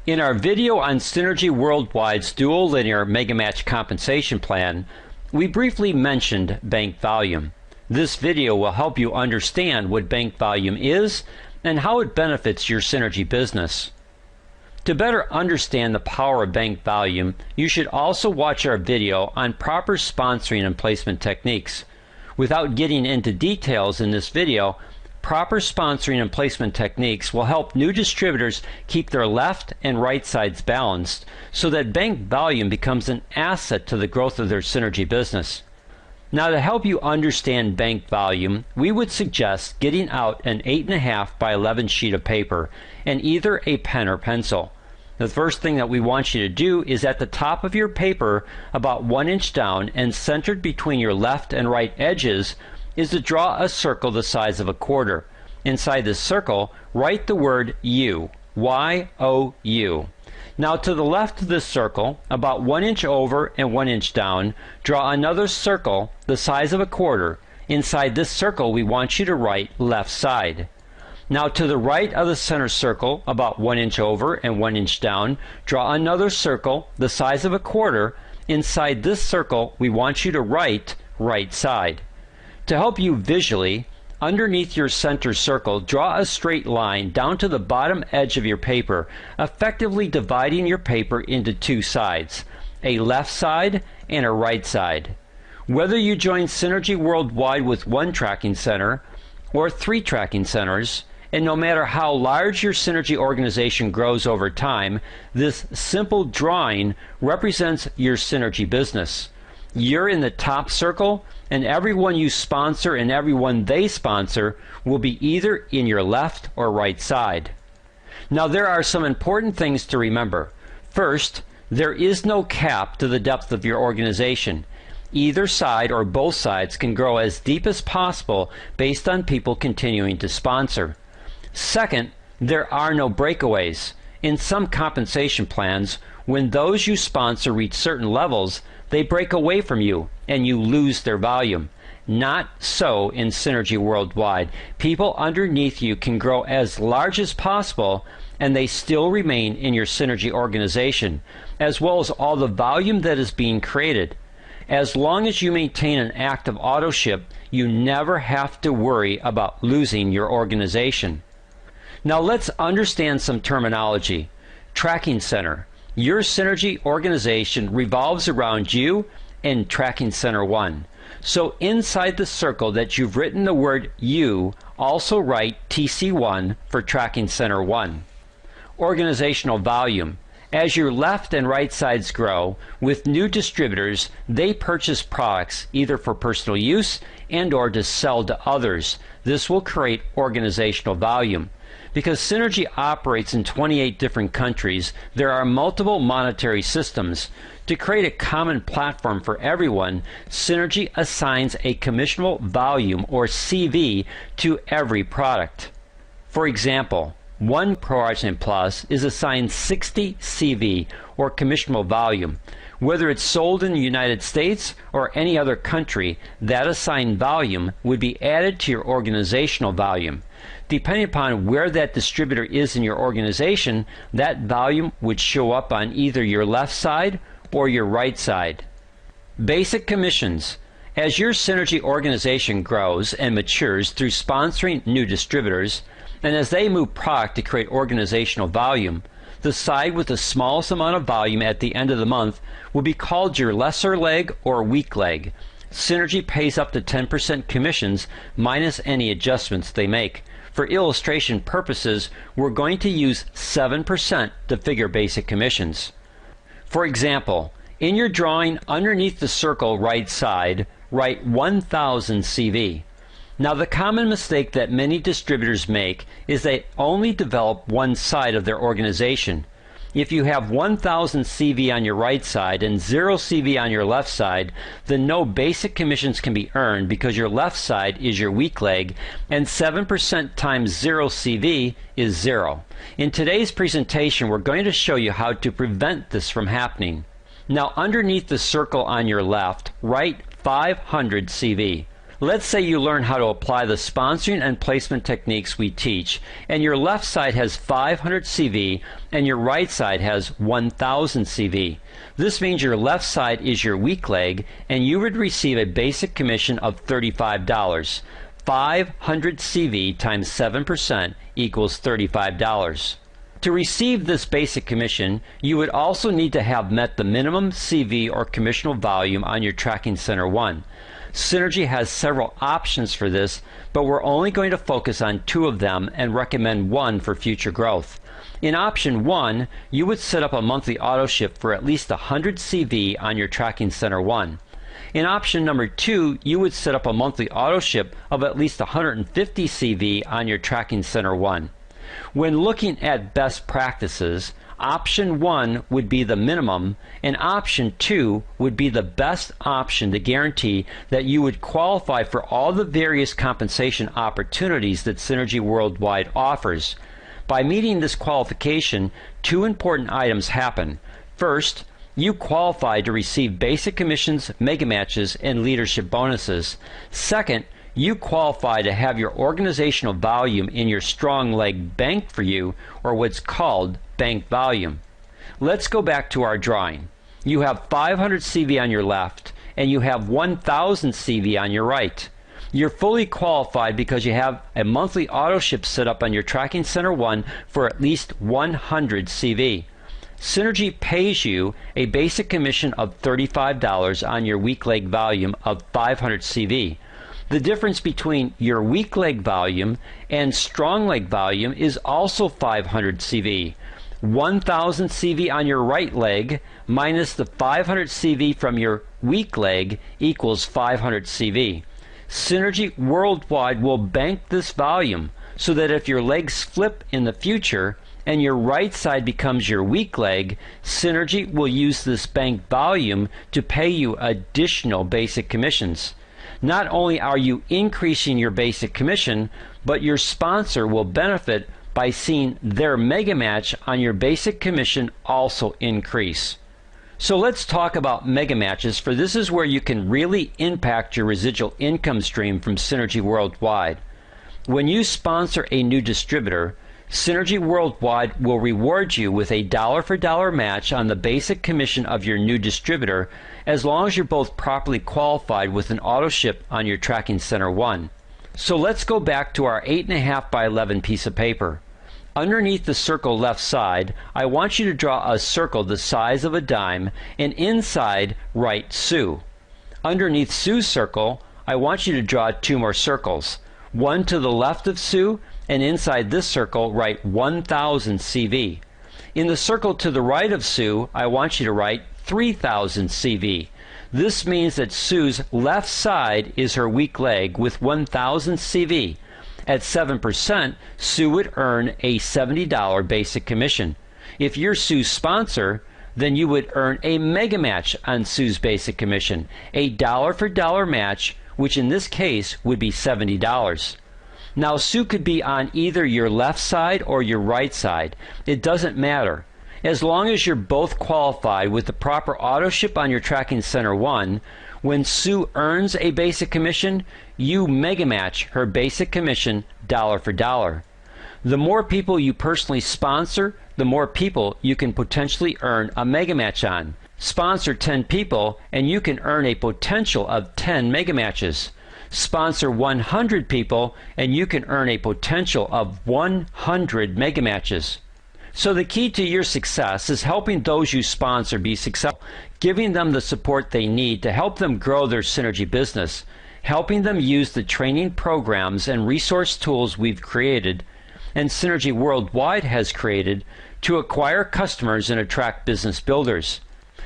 In our video on Synergy Worldwide's dual linear mega match compensation plan, we briefly mentioned bank volume. This video will help you understand what bank volume is and how it benefits your Synergy business. To better understand the power of bank volume, you should also watch our video on proper sponsoring and placement techniques. Without getting into details in this video, proper sponsoring and placement techniques will help new distributors keep their left and right sides balanced so that bank volume becomes an asset to the growth of their Synergy business. Now, to help you understand bank volume, we would suggest getting out an 8.5 by 11 sheet of paper and either a pen or pencil. The first thing that we want you to do is at the top of your paper, about 1 inch down and centered between your left and right edges, is to draw a circle the size of a quarter. Inside this circle, write the word U, Y-O-U. Now to the left of this circle, about 1 inch over and 1 inch down, draw another circle the size of a quarter. Inside this circle, we want you to write left side. Now to the right of the center circle, about 1 inch over and 1 inch down, draw another circle the size of a quarter. Inside this circle, we want you to write right side. To help you visually, underneath your center circle, draw a straight line down to the bottom edge of your paper, effectively dividing your paper into two sides, a left side and a right side. Whether you join Synergy Worldwide with one tracking center or 3 tracking centers, and no matter how large your Synergy organization grows over time, this simple drawing represents your Synergy business. You're in the top circle, and everyone you sponsor and everyone they sponsor will be either in your left or right side. Now, there are some important things to remember. First, there is no cap to the depth of your organization. Either side or both sides can grow as deep as possible based on people continuing to sponsor. Second, there are no breakaways. In some compensation plans, when those you sponsor reach certain levels, they break away from you and you lose their volume. Not so in Synergy Worldwide. People underneath you can grow as large as possible and they still remain in your Synergy organization, as well as all the volume that is being created. As long as you maintain an active auto ship, you never have to worry about losing your organization. Now let's understand some terminology. Tracking center. Your Synergy organization revolves around you and Tracking Center 1. So inside the circle that you've written the word U, also write TC1 for Tracking Center 1. Organizational volume. As your left and right sides grow, with new distributors, they purchase products either for personal use and or to sell to others. This will create organizational volume. Because Synergy operates in 28 different countries, there are multiple monetary systems. To create a common platform for everyone, Synergy assigns a commissionable volume, or CV, to every product. For example, one ProArginate Plus is assigned 60 CV, or commissionable volume. Whether it's sold in the United States or any other country, that assigned volume would be added to your organizational volume. Depending upon where that distributor is in your organization, that volume would show up on either your left side or your right side. Basic commissions. As your Synergy organization grows and matures through sponsoring new distributors, and as they move product to create organizational volume, the side with the smallest amount of volume at the end of the month will be called your lesser leg or weak leg. Synergy pays up to 10% commissions minus any adjustments they make. For illustration purposes, we're going to use 7% to figure basic commissions. For example, in your drawing underneath the circle right side, write 1,000 CV. Now, the common mistake that many distributors make is they only develop one side of their organization. If you have 1,000 CV on your right side and 0 CV on your left side, then no basic commissions can be earned because your left side is your weak leg, and 7% times 0 CV is 0. In today's presentation, we're going to show you how to prevent this from happening. Now, underneath the circle on your left, write 500 CV. Let's say you learn how to apply the sponsoring and placement techniques we teach, and your left side has 500 CV and your right side has 1000 CV. This means your left side is your weak leg, and you would receive a basic commission of $35. 500 CV times 7% equals $35. To receive this basic commission, you would also need to have met the minimum CV or commissional volume on your Tracking Center 1. Synergy has several options for this, but we're only going to focus on 2 of them and recommend one for future growth. In option 1, you would set up a monthly auto ship for at least 100 CV on your Tracking Center 1. In option number 2, you would set up a monthly auto ship of at least 150 CV on your Tracking Center 1. When looking at best practices, option 1 would be the minimum, and option 2 would be the best option to guarantee that you would qualify for all the various compensation opportunities that Synergy Worldwide offers. By meeting this qualification, 2 important items happen. First, you qualify to receive basic commissions, mega matches, and leadership bonuses. Second, you qualify to have your organizational volume in your strong leg banked for you, or what's called bank volume. Let's go back to our drawing. You have 500 CV on your left, and you have 1000 CV on your right. You're fully qualified because you have a monthly auto ship set up on your Tracking Center 1 for at least 100 CV. Synergy pays you a basic commission of $35 on your weak leg volume of 500 CV. The difference between your weak leg volume and strong leg volume is also 500 CV. 1000 CV on your right leg minus the 500 CV from your weak leg equals 500 CV. Synergy Worldwide will bank this volume so that if your legs flip in the future and your right side becomes your weak leg, Synergy will use this bank volume to pay you additional basic commissions. Not only are you increasing your basic commission, but your sponsor will benefit by seeing their mega match on your basic commission also increase. So let's talk about mega matches, for this is where you can really impact your residual income stream from Synergy Worldwide. When you sponsor a new distributor, Synergy Worldwide will reward you with a dollar-for-dollar match on the basic commission of your new distributor, as long as you're both properly qualified with an auto ship on your Tracking Center 1. So let's go back to our 8.5 by 11 piece of paper. Underneath the circle left side, I want you to draw a circle the size of a dime, and inside write Sue. Underneath Sue's circle, I want you to draw 2 more circles. One to the left of Sue, and inside this circle write 1000 CV. In the circle to the right of Sue, I want you to write 3000 CV. This means that Sue's left side is her weak leg with 1000 CV. At 7%, Sue would earn a $70 basic commission. If you're Sue's sponsor, then you would earn a mega match on Sue's basic commission, a dollar-for-dollar match, which in this case would be $70. Now, Sue could be on either your left side or your right side. It doesn't matter. As long as you're both qualified with the proper auto ship on your Tracking Center 1, when Sue earns a basic commission, you mega match her basic commission dollar for dollar. The more people you personally sponsor, the more people you can potentially earn a mega match on. Sponsor 10 people and you can earn a potential of 10 mega matches. Sponsor 100 people and you can earn a potential of 100 mega matches. So the key to your success is helping those you sponsor be successful, giving them the support they need to help them grow their Synergy business, helping them use the training programs and resource tools we've created and Synergy Worldwide has created to acquire customers and attract business builders.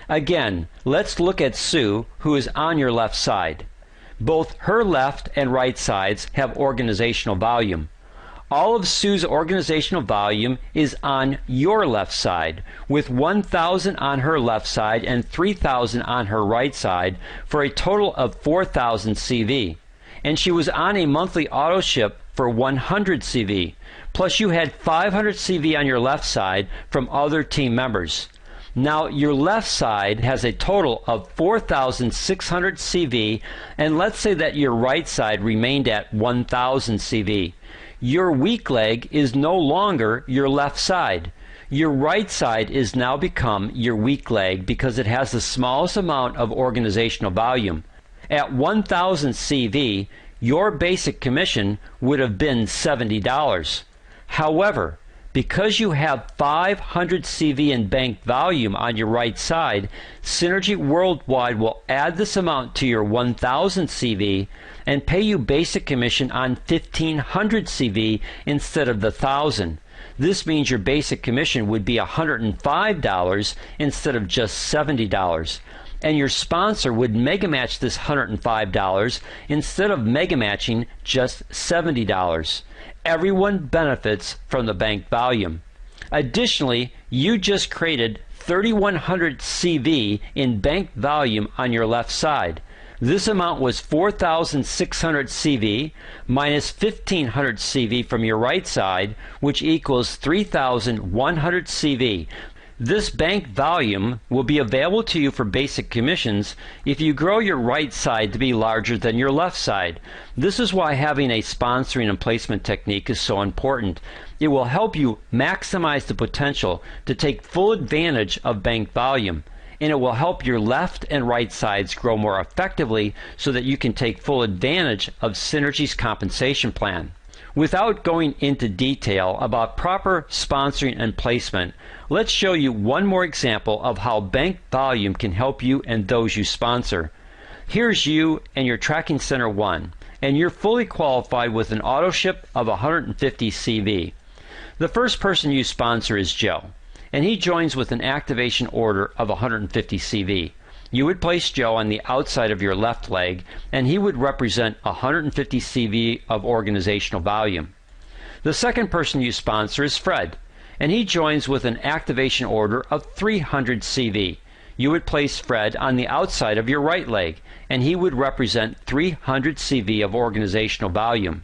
Again, let's look at Sue, who is on your left side. Both her left and right sides have organizational volume. All of Sue's organizational volume is on your left side, with 1,000 on her left side and 3,000 on her right side, for a total of 4,000 CV. And she was on a monthly auto ship for 100 CV. Plus you had 500 CV on your left side from other team members. Now your left side has a total of 4,600 CV, and let's say that your right side remained at 1,000 CV. Your weak leg is no longer your left side. Your right side is now become your weak leg because it has the smallest amount of organizational volume. At 1,000 CV, your basic commission would have been $70. However, because you have 500 CV in bank volume on your right side, Synergy Worldwide will add this amount to your 1,000 CV and pay you basic commission on 1,500 CV instead of the 1,000. This means your basic commission would be $105 instead of just $70. And your sponsor would mega match this $105 instead of mega matching just $70. Everyone benefits from the bank volume. Additionally, you just created 3,100 CV in bank volume on your left side. This amount was 4,600 CV minus 1,500 CV from your right side, which equals 3,100 CV. This bank volume will be available to you for basic commissions if you grow your right side to be larger than your left side. This is why having a sponsoring and placement technique is so important. It will help you maximize the potential to take full advantage of bank volume, and it will help your left and right sides grow more effectively so that you can take full advantage of Synergy's compensation plan. Without going into detail about proper sponsoring and placement, let's show you one more example of how bank volume can help you and those you sponsor. Here's you and your Tracking Center 1, and you're fully qualified with an auto ship of 150 CV. The first person you sponsor is Joe, and he joins with an activation order of 150 CV. You would place Joe on the outside of your left leg, and he would represent 150 CV of organizational volume. The second person you sponsor is Fred, and he joins with an activation order of 300 CV. You would place Fred on the outside of your right leg, and he would represent 300 CV of organizational volume.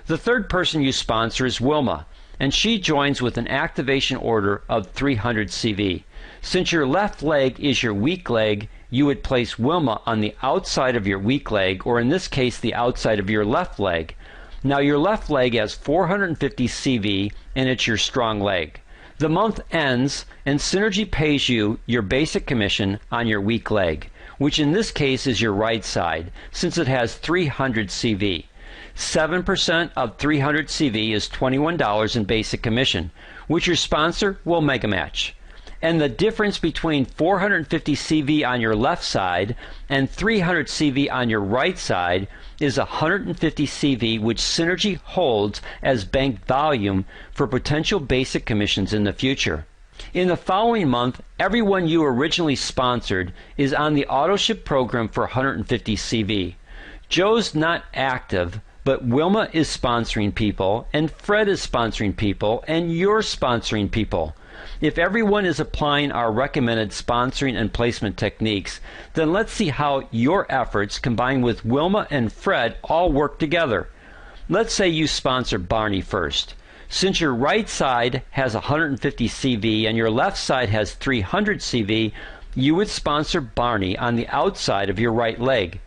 The third person you sponsor is Wilma, and she joins with an activation order of 300 CV. Since your left leg is your weak leg, you would place Wilma on the outside of your weak leg, or in this case the outside of your left leg. Now your left leg has 450 CV and it's your strong leg. The month ends and Synergy pays you your basic commission on your weak leg, which in this case is your right side, since it has 300 CV. 7% of 300 CV is $21 in basic commission, which your sponsor will mega match. And the difference between 450 CV on your left side and 300 CV on your right side is 150 CV, which Synergy holds as bank volume for potential basic commissions in the future. In the following month, everyone you originally sponsored is on the auto ship program for 150 CV. Joe's not active, but Wilma is sponsoring people, and Fred is sponsoring people, and you're sponsoring people. If everyone is applying our recommended sponsoring and placement techniques, then let's see how your efforts combined with Wilma and Fred all work together. Let's say you sponsor Barney first. Since your right side has 150 CV and your left side has 300 CV, you would sponsor Barney on the outside of your right leg.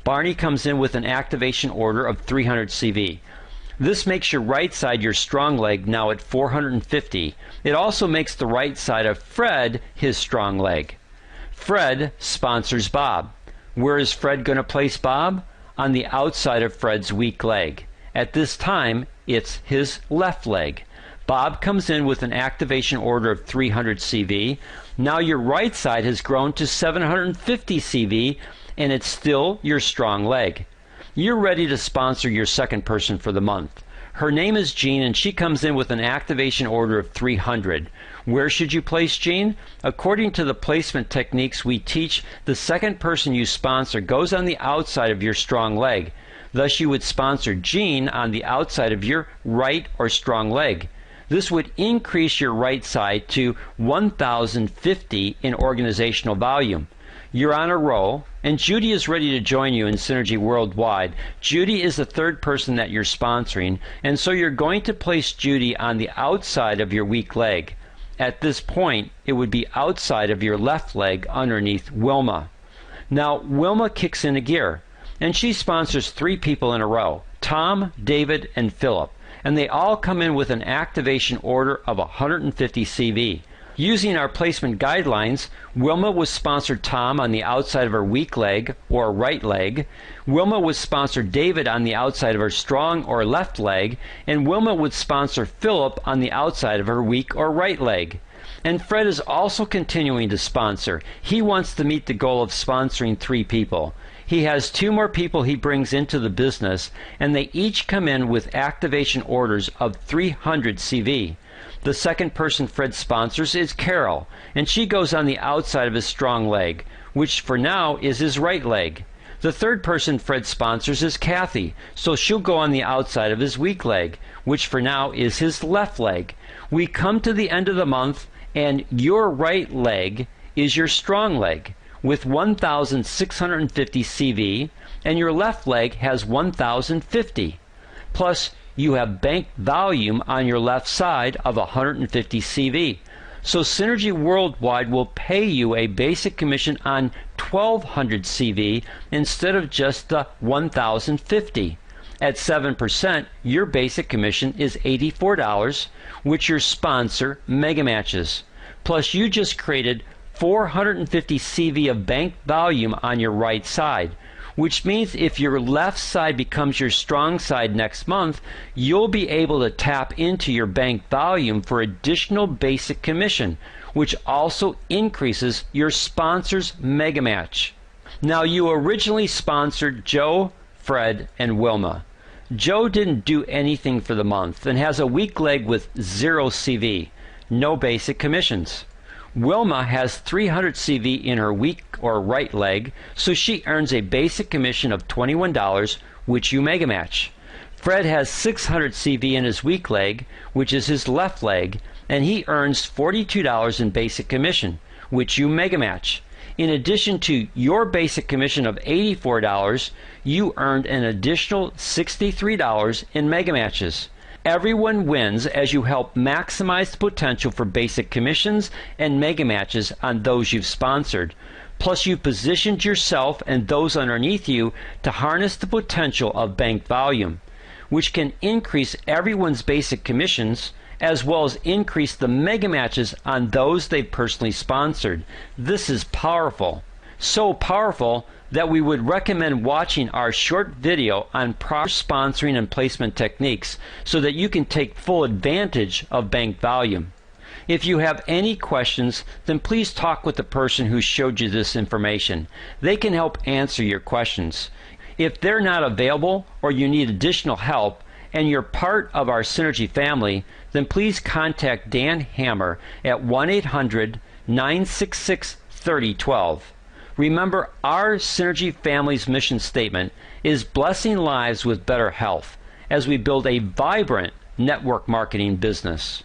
Barney comes in with an activation order of 300 CV. This makes your right side your strong leg now at 450. It also makes the right side of Fred his strong leg. Fred sponsors Bob. Where is Fred going to place Bob? On the outside of Fred's weak leg. At this time, it's his left leg. Bob comes in with an activation order of 300 CV. Now your right side has grown to 750 CV, and it's still your strong leg. You're ready to sponsor your second person for the month. Her name is Jean, and she comes in with an activation order of 300. Where should you place Jean? According to the placement techniques we teach, the second person you sponsor goes on the outside of your strong leg. Thus you would sponsor Jean on the outside of your right or strong leg. This would increase your right side to 1,050 in organizational volume. You're on a roll, and Judy is ready to join you in Synergy Worldwide. Judy is the third person that you're sponsoring, and so you're going to place Judy on the outside of your weak leg. At this point, it would be outside of your left leg underneath Wilma. Now, Wilma kicks into gear, and she sponsors 3 people in a row, Tom, David, and Philip, and they all come in with an activation order of 150 CV. Using our placement guidelines, Wilma would sponsor Tom on the outside of her weak leg or right leg, Wilma would sponsor David on the outside of her strong or left leg, and Wilma would sponsor Philip on the outside of her weak or right leg. And Fred is also continuing to sponsor. He wants to meet the goal of sponsoring 3 people. He has 2 more people he brings into the business, and they each come in with activation orders of 300 CV. The second person Fred sponsors is Carol, and she goes on the outside of his strong leg, which for now is his right leg. The third person Fred sponsors is Kathy, so she'll go on the outside of his weak leg, which for now is his left leg. We come to the end of the month, and your right leg is your strong leg with 1,650 CV, and your left leg has 1,050. Plus, you have bank volume on your left side of 150 CV. So Synergy Worldwide will pay you a basic commission on 1,200 CV instead of just the 1,050. At 7%, your basic commission is $84, which your sponsor Mega Matches. Plus, you just created 450 CV of bank volume on your right side, which means if your left side becomes your strong side next month, you'll be able to tap into your bank volume for additional basic commission, which also increases your sponsor's Mega Match. Now, you originally sponsored Joe, Fred, and Wilma. Joe didn't do anything for the month and has a weak leg with 0 CV, no basic commissions. Wilma has 300 CV in her weak or right leg, so she earns a basic commission of $21, which you Mega Match. Fred has 600 CV in his weak leg, which is his left leg, and he earns $42 in basic commission, which you Mega Match. In addition to your basic commission of $84, you earned an additional $63 in Mega Matches. Everyone wins as you help maximize the potential for basic commissions and Mega Matches on those you've sponsored. Plus, you've positioned yourself and those underneath you to harness the potential of bank volume, which can increase everyone's basic commissions as well as increase the Mega Matches on those they've personally sponsored. This is powerful. So powerful that we would recommend watching our short video on proper sponsoring and placement techniques so that you can take full advantage of bank volume. If you have any questions, then please talk with the person who showed you this information. They can help answer your questions. If they're not available or you need additional help and you're part of our Synergy family, then please contact Dan Hammer at 1-800-966-3012. Remember, our Synergy family's mission statement is blessing lives with better health as we build a vibrant network marketing business.